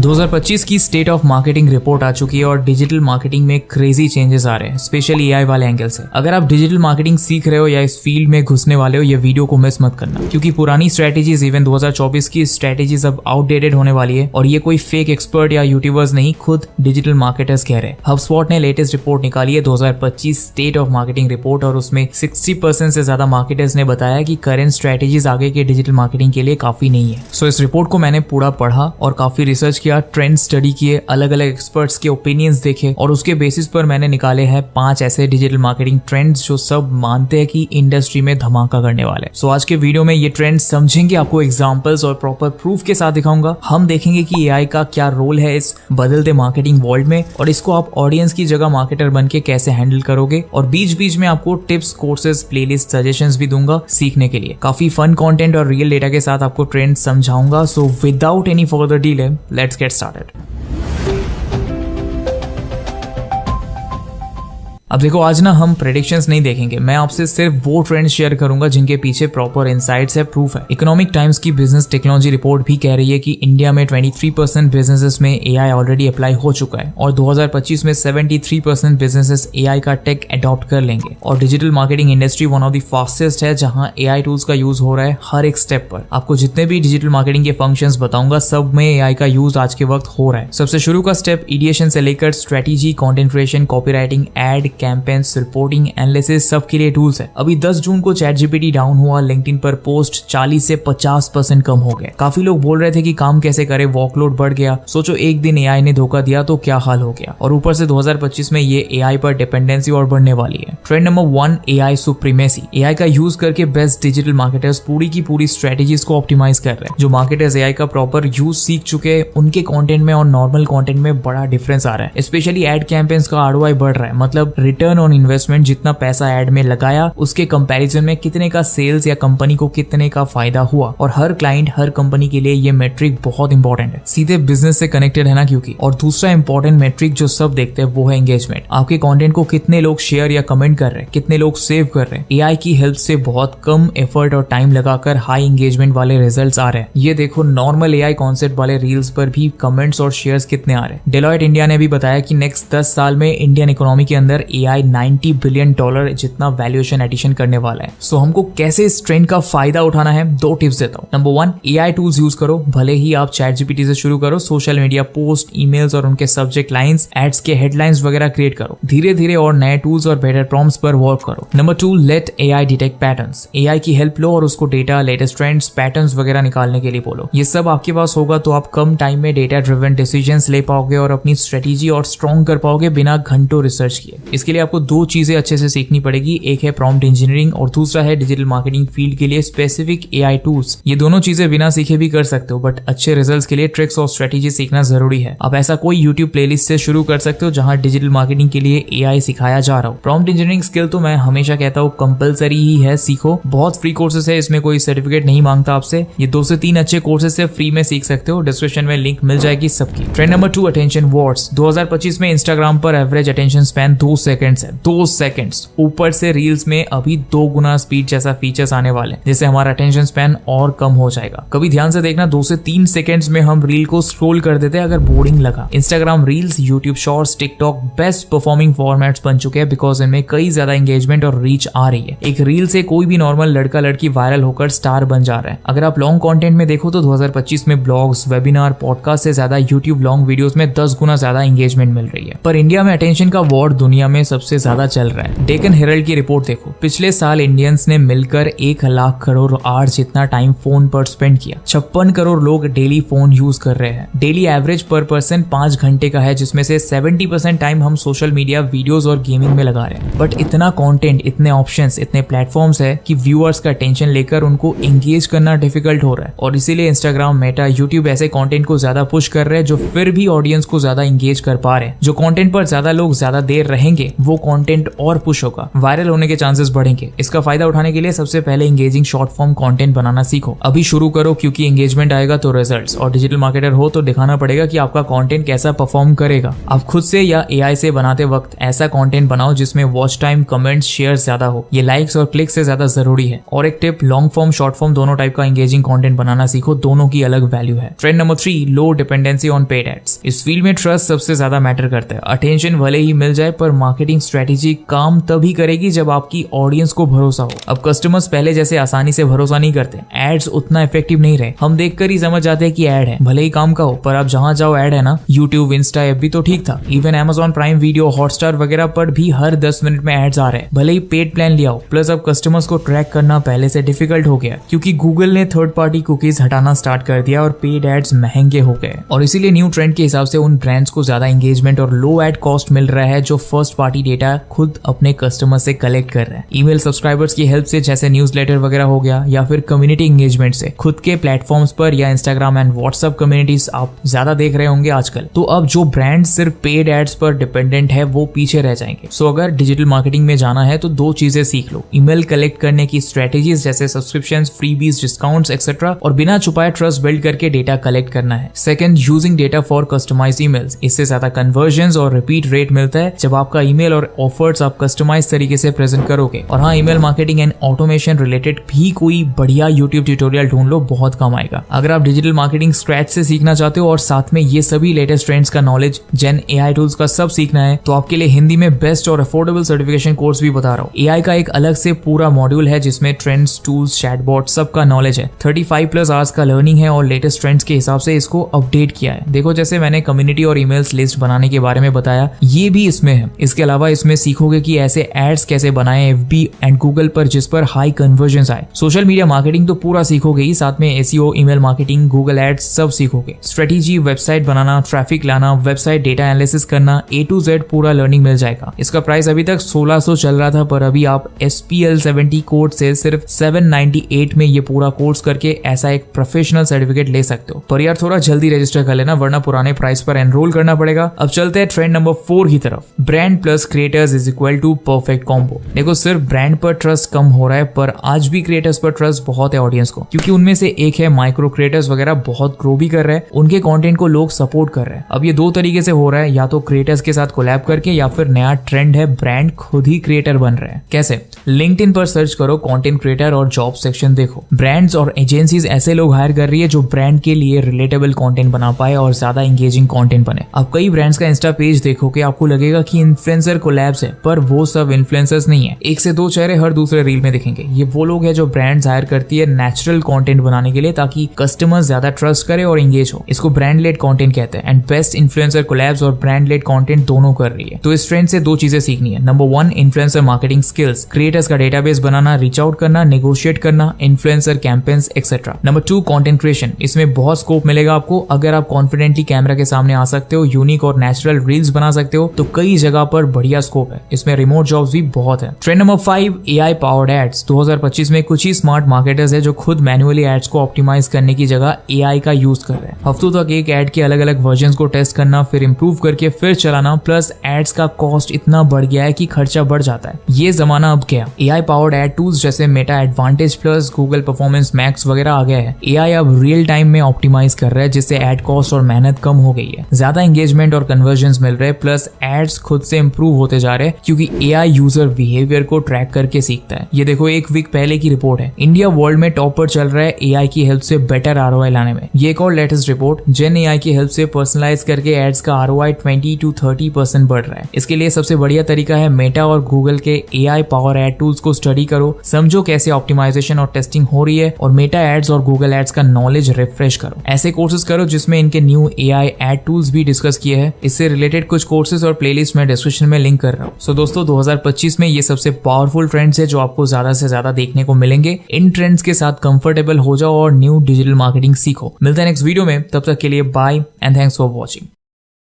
2025 की state of marketing report आ चुकी है और डिजिटल मार्केटिंग में क्रेजी चेंजेस आ रहे हैं, स्पेशली एआई वाले एंगल से। अगर आप डिजिटल मार्केटिंग सीख रहे हो या इस फील्ड में घुसने वाले हो, ये वीडियो को मिस मत करना, क्योंकि पुरानी स्ट्रेटेजीज, इवन 2024 की स्ट्रेटेजीज अब आउटडेटेड होने वाली है। और ये कोई फेक एक्सपर्ट या यूट्यूबर्स नहीं, खुद डिजिटल मार्केटर्स कह रहे हैं। HubSpot ने लेटेस्ट रिपोर्ट निकाली है, 2025 स्टेट ऑफ मार्केटिंग रिपोर्ट, और उसमें 60% से ज्यादा मार्केटर्स ने बताया कि करंट स्ट्रेटेजीज आगे के डिजिटल मार्केटिंग के लिए काफी नहीं है। सो इस रिपोर्ट को मैंने पूरा पढ़ा और काफी रिसर्च किया, ट्रेंड स्टडी किए, अलग अलग एक्सपर्ट्स के ओपिनियंस देखे, और उसके बेसिस पर मैंने निकाले हैं 5 ऐसे डिजिटल मार्केटिंग ट्रेंड्स जो सब मानते हैं कि इंडस्ट्री में धमाका करने वाले। सो आज के वीडियो में ये ट्रेंड्स समझेंगे, आपको एग्जांपल्स और प्रॉपर प्रूफ के साथ दिखाऊंगा। हम देखेंगे कि एआई का क्या रोल है इस बदलते मार्केटिंग वर्ल्ड में, और इसको आप ऑडियंस की जगह मार्केटर बन के कैसे हैंडल करोगे। और बीच बीच में आपको टिप्स, कोर्सेज, प्लेलिस्ट, सजेशंस भी दूंगा सीखने के लिए। काफी फन कंटेंट और रियल डेटा के साथ आपको ट्रेंड समझाऊंगा। So without any further delay, let's get started. अब देखो, आज ना हम प्रेडिक्शंस नहीं देखेंगे, मैं आपसे सिर्फ वो ट्रेंड्स शेयर करूंगा जिनके पीछे प्रॉपर इनसाइट्स है, प्रूफ है। इकोनॉमिक टाइम्स की बिजनेस टेक्नोलॉजी रिपोर्ट भी कह रही है कि इंडिया में 23% बिजनेसेस में एआई ऑलरेडी अप्लाई हो चुका है, और 2025 में 73% बिजनेसेस एआई का टेक अडॉप्ट कर लेंगे। और digital marketing industry one of the fastest है, जहां एआई टूल्स का यूज हो रहा है हर एक स्टेप पर। आपको जितने भी डिजिटल मार्केटिंग के फंक्शंस बताऊंगा, सब में एआई का यूज आज के वक्त हो रहा है। सबसे शुरू का स्टेप इडिएशन से लेकर strategy, content creation, copywriting, ad campaigns, reporting, analysis, सब के लिए टूल्स है। अभी 10 जून को ChatGPT डाउन हुआ, लिंक्डइन पर पोस्ट 40 से 50% कम हो गए। काफी लोग बोल रहे थे कि काम कैसे करें, वर्कलोड बढ़ गया। सोचो एक दिन एआई ने धोखा दिया तो क्या हाल हो गया। और ऊपर से 2025 में ये एआई पर डिपेंडेंसी और बढ़ने वाली है। Trend number 1, AI supremacy. AI का यूज करके बेस्ट डिजिटल मार्केटर्स पूरी की पूरी स्ट्रेटेजीज को ऑप्टिमाइज कर रहे हैं। जो मार्केटर्स एआई का प्रॉपर यूज सीख चुके हैं, उनके कंटेंट में और नॉर्मल कंटेंट में बड़ा डिफरेंस आ रहा है। स्पेशली एड कैंपेन्स का ROI बढ़ रहा है, मतलब रिटर्न ऑन इन्वेस्टमेंट, जितना पैसा ऐड में लगाया उसके कंपैरिजन में कितने का सेल्स या कंपनी को कितने का फायदा हुआ। और हर क्लाइंट, हर कंपनी के लिए ये मेट्रिक बहुत इंपॉर्टेंट है, सीधे बिजनेस से कनेक्टेड है ना, क्योंकि। और दूसरा इंपॉर्टेंट मेट्रिक जो सब देखते हैं वो है एंगेजमेंट। आपके कंटेंट को कितने लोग शेयर या कमेंट कर रहे हैं, कितने लोग सेव कर रहे हैं। एआई की हेल्प से बहुत कम एफर्ट और टाइम लगाकर हाई एंगेजमेंट वाले रिजल्ट्स आ रहे हैं। ये देखो, नॉर्मल एआई कॉन्सेप्ट वाले रील्स पर भी कमेंट्स और शेयर्स कितने आ रहे हैं। डेलॉयट इंडिया ने भी बताया कि नेक्स्ट 10 साल में इंडियन इकोनॉमी के अंदर एआई $90 बिलियन जितना वैल्यूएशन एडिशन करने वाला है। सो हमको कैसे इस ट्रेंड का फायदा उठाना है, 2 टिप्स देता हूं। नंबर 1, एआई टूल्स यूज करो। भले ही आप ChatGPT से शुरू करो, सोशल मीडिया पोस्ट, ईमेल्स और उनके सब्जेक्ट लाइंस, एड्स के हेडलाइंस वगैरह क्रिएट करो। धीरे धीरे और नए टूल्स और बेटर प्रॉम्प्ट्स पर वर्क करो। Number 2, let AI detect patterns. AI की हेल्प लो और उसको डेटा, लेटेस्ट ट्रेंड्स, पैटर्न्स वगैरह निकालने के लिए बोलो। ये सब आपके पास होगा तो आप कम टाइम में डेटा ड्रिवन डिसीजंस ले पाओगे और अपनी स्ट्रेटेजी और स्ट्रॉन्ग कर पाओगे बिना घंटों रिसर्च किए। इसके लिए आपको 2 चीजें अच्छे से सीखनी पड़ेगी, एक है प्रॉम्प्ट इंजीनियरिंग और दूसरा है डिजिटल मार्केटिंग फील्ड के लिए स्पेसिफिक एआई टूल्स। ये दोनों चीजें बिना सीखे भी कर सकते हो, बट अच्छे रिजल्ट्स के लिए ट्रिक्स और स्ट्रेटेजी सीखना जरूरी है। आप ऐसा कोई यूट्यूब प्लेलिस्ट से शुरू कर सकते हो जहां डिजिटल मार्केटिंग के लिए एआई सिखाया जा रहा हो। प्रॉम्प्ट इंजीनियरिंग स्किल तो मैं हमेशा कहता हूँ कंपलसरी ही है, सीखो। बहुत फ्री कोर्सेस है, इसमें कोई सर्टिफिकेट नहीं मांगता आपसे। ये 2 से 3 अच्छे कोर्सेस से फ्री में सीख सकते हो, डिस्क्रिप्शन में लिंक मिल जाएगी सबकी। Trend number 2, attention Wars. 2025 में इंस्टाग्राम पर एवरेज अटेंशन स्पैन 2 सेकंड्स है। 2 सेकंड्स। ऊपर से रील्स में अभी 2 गुना स्पीड जैसा फीचर्स आने वाले हैं, जिससे हमारा अटेंशन स्पैन और कम हो जाएगा। कभी ध्यान से देखना, 2 से 3 सेकंड्स में हम रील को स्क्रॉल कर देते हैं अगर बोरिंग लगा। Instagram reels, YouTube shorts, TikTok best performing formats बन चुके हैं, बिकॉज इनमें कई ज्यादा एंगेजमेंट और रीच आ रही है। एक रील से कोई भी नॉर्मल लड़का लड़की वायरल होकर स्टार बन जा रहा है। अगर आप लॉन्ग कंटेंट में देखो तो 2025 में ब्लॉग्स, वेबिनार, पॉडकास्ट से ज्यादा यूट्यूब लॉन्ग वीडियोस में 10 गुना ज्यादा एंगेजमेंट मिल रही है। पर इंडिया में अटेंशन का वॉर दुनिया में सबसे ज्यादा चल रहा है। डेकन हेरल्ड की रिपोर्ट देखो, पिछले साल इंडियंस ने मिलकर 1 लाख करोड़ आवर्स जितना टाइम फोन पर स्पेंड किया। 56 करोड़ लोग डेली फोन यूज कर रहे हैं। डेली एवरेज पर पर्सन 5 घंटे का है, जिसमें से 70% टाइम हम सोशल मीडिया, वीडियोस और गेमिंग में लगा रहे हैं। बट इतना कंटेंट, इतने ऑप्शंस, इतने प्लेटफॉर्म्स है कि व्यूअर्स का अटेंशन लेकर उनको एंगेज करना डिफिकल्ट हो रहा है। और इसीलिए इंस्टाग्राम, मेटा, यूट्यूब ऐसे कंटेंट को ज्यादा पुश कर रहे हैं जो फिर भी ऑडियंस को ज्यादा एंगेज कर पा रहे हैं। जो कंटेंट पर ज्यादा लोग ज्यादा देर रहेंगे वो कंटेंट और पुश होगा, वायरल होने के चांसेस बढ़ेंगे। इसका फायदा उठाने के लिए सबसे पहले एंगेजिंग शॉर्ट फॉर्म कंटेंट बनाना सीखो। अभी शुरू करो, क्योंकि एंगेजमेंट आएगा तो रिजल्ट्स। और डिजिटल मार्केटर हो तो दिखाना पड़ेगा कि आपका कंटेंट कैसा परफॉर्म करेगा। आप खुद से या एआई से बनाते वक्त ऐसा कंटेंट बनाओ जिसमें वॉच टाइम, कमेंट्स, शेयर ज्यादा हो। ये लाइक्स और क्लिक से ज्यादा जरूरी है। और एक tip, long form, short form दोनों टाइप का एंगेजिंग कंटेंट बनाना सीखो, दोनों की अलग वैल्यू है। Trend number 3, low dependency on paid ads. इस फील्ड में ट्रस्ट सबसे ज्यादा मैटर करता है। अटेंशन भले ही मिल जाए, पर मार्केटिंग स्ट्रेटेजी काम तभी करेगी जब आपकी ऑडियंस को भरोसा हो। अब कस्टमर्स पहले जैसे आसानी से भरोसा नहीं करते, एड्स उतना इफेक्टिव नहीं रहे। हम देखकर ही समझ जाते हैं कि एड है, भले ही काम का हो, पर अब जहां जाओ एड है ना। यूट्यूब, इंस्टा, एफ भी तो ठीक था, even Amazon prime video, Hotstar वगैरह पर भी हर 10 मिनट में एड्स आ रहे हैं, भले ही पेड प्लान लिया हो। प्लस अब कस्टमर्स को ट्रैक करना पहले से डिफिकल्ट हो गया, क्योंकि गूगल ने थर्ड पार्टी कुकीज हटाना स्टार्ट कर दिया और पेड एड्स महंगे हो गए। और इसीलिए न्यू ट्रेंड के हिसाब से उन ब्रांड्स को ज्यादा एंगेजमेंट और लो एड कॉस्ट मिल रहा है, जो फर्स्ट पार्टी डेटा खुद अपने कस्टमर से कलेक्ट कर रहे हैं। ईमेल सब्सक्राइबर्स की हेल्प से, जैसे न्यूज़लेटर वगैरह हो गया, या फिर कम्युनिटी एंगेजमेंट से खुद के प्लेटफॉर्म्स पर, या इंस्टाग्राम एंड व्हाट्सएप कम्युनिटीज आप ज्यादा देख रहे होंगे आजकल। तो अब जो ब्रांड सिर्फ पेड एड्स पर डिपेंडेंट है वो पीछे रह जाएंगे। सो अगर डिजिटल मार्केटिंग में जाना है तो 2 चीजें सीख लो। ईमेल कलेक्ट करने की स्ट्रेटेजीज, जैसे सब्सक्रिप्शंस, फ्रीबीज, डिस्काउंट्स एक्सेट्रा, और बिना छुपाए ट्रस्ट बिल्ड करके डेटा कलेक्ट करना है। Second, using data for customised emails. इससे ज्यादा कन्वर्जन्स और रिपीट रेट मिलता है जब आपका ईमेल और ऑफर्स आप कस्टमाइज तरीके से प्रेजेंट करोगे। और हाँ, email marketing and automation related भी कोई बढ़िया यूट्यूब ट्यूटोरियल ढूंढ लो, बहुत काम आएगा। अगर आप डिजिटल मार्केटिंग स्क्रैच से सीखना चाहते हो और साथ में ये सभी लेटेस्ट ट्रेंड्स का नॉलेज, जेन एआई टूल्स का सब सीखना है, तो आपके लिए हिंदी में बेस्ट और अफोर्डेबल सर्टिफिकेशन कोर्स भी बता रहा हूँ। एआई का एक अलग से पूरा मॉड्यूल है जिसमें ट्रेंड्स, टूल्स, चैटबॉट सबका नॉलेज है। 35+ आवर्स का लर्निंग है और लेटेस्ट ट्रेंड्स के हिसाब से इसको अपडेट किया है। देखो, जैसे मैंने कम्युनिटी और ईमेल्स लिस्ट बनाने के बारे में बताया, ये भी इसमें है। इसके अलावा इसमें सीखोगे कि ऐसे एड्स कैसे बनाएं एफबी एंड गूगल पर जिस पर हाई कन्वर्जन्स आए। सोशल मीडिया मार्केटिंग तो पूरा सीखोगे ही, साथ में SEO, email marketing, Google ads सब सीखोगे। स्ट्रेटेजी, वेबसाइट बनाना, ट्रैफिक लाना, वेबसाइट डेटा एनालिसिस करना, A to Z पूरा लर्निंग मिल जाएगा। इसका प्राइस अभी तक 1600 चल रहा था, पर अभी आप SPL70 कोड से सिर्फ 798 में ये पूरा कोर्स करके ऐसा एक प्रोफेशनल सर्टिफिकेट ले सकते हो। पर यार थोड़ा जल्दी रजिस्टर कर लेना, वरना पुराने प्राइस पर एनरोल करना पड़ेगा। अब चलते हैं ट्रेंड नंबर 4 की तरफ। Brand plus creators is equal to perfect combo. देखो, सिर्फ ब्रांड पर ट्रस्ट कम हो रहा है, पर आज भी क्रिएटर्स पर ट्रस्ट बहुत है ऑडियंस को, क्योंकि उनमें से एक है माइक्रो क्रिएटर्स वगैरह, बहुत ग्रो भी कर रहे हैं, उनके कंटेंट को लोग सपोर्ट कर रहे हैं। अब ये 2 तरीके से हो रहा है, या तो क्रिएटर्स के साथ कोलैब करके, या फिर नया ट्रेंड है ब्रांड खुद ही क्रिएटर बन रहे हैं। कैसे? लिंक्डइन पर सर्च करो कंटेंट क्रिएटर और जॉब सेक्शन देखो। ब्रांड्स और एजेंसीज ऐसे लोग हायर कर रही है जो ब्रांड के लिए रिलेटेबल कंटेंट बना पाए और ज्यादा एंगेजिंग कंटेंट बने। अब कई ब्रांड्स का इंस्टा पेज देखोगे, आपको लगेगा कि इन्फ्लुएंसर कोलैब्स है, पर वो सब इन्फ्लुएंसर्स नहीं है। 1 से 2 चेहरे हर दूसरे रील में दिखेंगे। ये वो लोग हैं जो ब्रांड्स हायर करती है नेचुरल कंटेंट बनाने के लिए, ताकि कस्टमर्स ज्यादा ट्रस्ट करे और एंगेज हो। इसको ब्रांड लेड कंटेंट कहते हैं। एंड बेस्ट इन्फ्लुएंसर कोलैब्स और ब्रांड लेड कंटेंट दोनों कर रही है। तो इस ट्रेंड से 2 चीजें सीखनी है। Number 1, influencer marketing skills, creators का डेटाबेस बनाना, रीच आउट करना, नेगोशिएट करना, influencer campaigns etcetera. Number 2, content creation. इसमें बहुत स्कोप मिलेगा आपको। अगर आप कॉन्फिडेंटली कैमरा के सामने आ सकते हो, यूनिक और नेचुरल रील्स बना सकते हो, तो कई जगह पर बढ़िया स्कोप है। इसमें रिमोट जॉब्स भी बहुत है। Trend number 5, AI powered ads. 2025 में कुछ ही स्मार्ट मार्केटर्स है जो खुद मैन्युअली एड्स को ऑप्टिमाइज करने की जगह एआई का यूज कर रहे हैं। हफ्तों तक एक एड के अलग अलग वर्जन को टेस्ट करना, फिर इंप्रूव करके फिर चलाना, प्लस एड्स का कॉस्ट इतना बढ़ गया है कि खर्चा बढ़ जाता है। ये जमाना अब गया। एआई पावर्ड एड टूल्स जैसे Meta advantage plus, Google performance max वगैरह आ गया है। एआई अब रियल टाइम में ऑप्टिमाइज कर रहा है, जिससे एड कॉस्ट और मेहनत कम हो गई है। ज्यादा एंगेजमेंट और कन्वर्जन्स मिल रहे हैं, प्लस एड्स खुद से इंप्रूव होते जा रहे हैं, क्योंकि एआई यूजर बिहेवियर को ट्रैक करके सीखता है। ये देखो, 1 वीक पहले की रिपोर्ट है। इंडिया वर्ल्ड में टॉप पर चल रहा है एआई की हेल्प से बेटर आरओआई लाने में। ये एक और लेटेस्ट रिपोर्ट, जेन एआई की हेल्प से पर्सनलाइज करके एड्स का आरओआई 20 to 30% बढ़ रहा है। इसके लिए सबसे बढ़िया तरीका है मेटा और गूगल के एआई पावर एड टूल्स को स्टडी करो, समझो कैसे ऑप्टिमाइजेशन और टेस्टिंग हो रही है, और मेटा एड्स और गूगल एड्स का नॉलेज रिफ्रेश करो। ऐसे कोर्सेज करो जिसमें इनके न्यू एआई एड टूल्स भी डिस्कस किए हैं। इससे रिलेटेड कुछ कोर्सेज और प्लेलिस्ट में डिस्क्रिप्शन में लिंक कर रहा हूँ। सो दोस्तों, 2025 में ये सबसे पावरफुल ट्रेंड्स है जो आपको ज्यादा से ज्यादा देखने को मिलेंगे। इन ट्रेंड्स के साथ कंफर्टेबल हो जाओ और न्यू डिजिटल मार्केटिंग सीखो। मिलते हैं नेक्स्ट वीडियो में, तब तक के लिए bye and thanks for watching.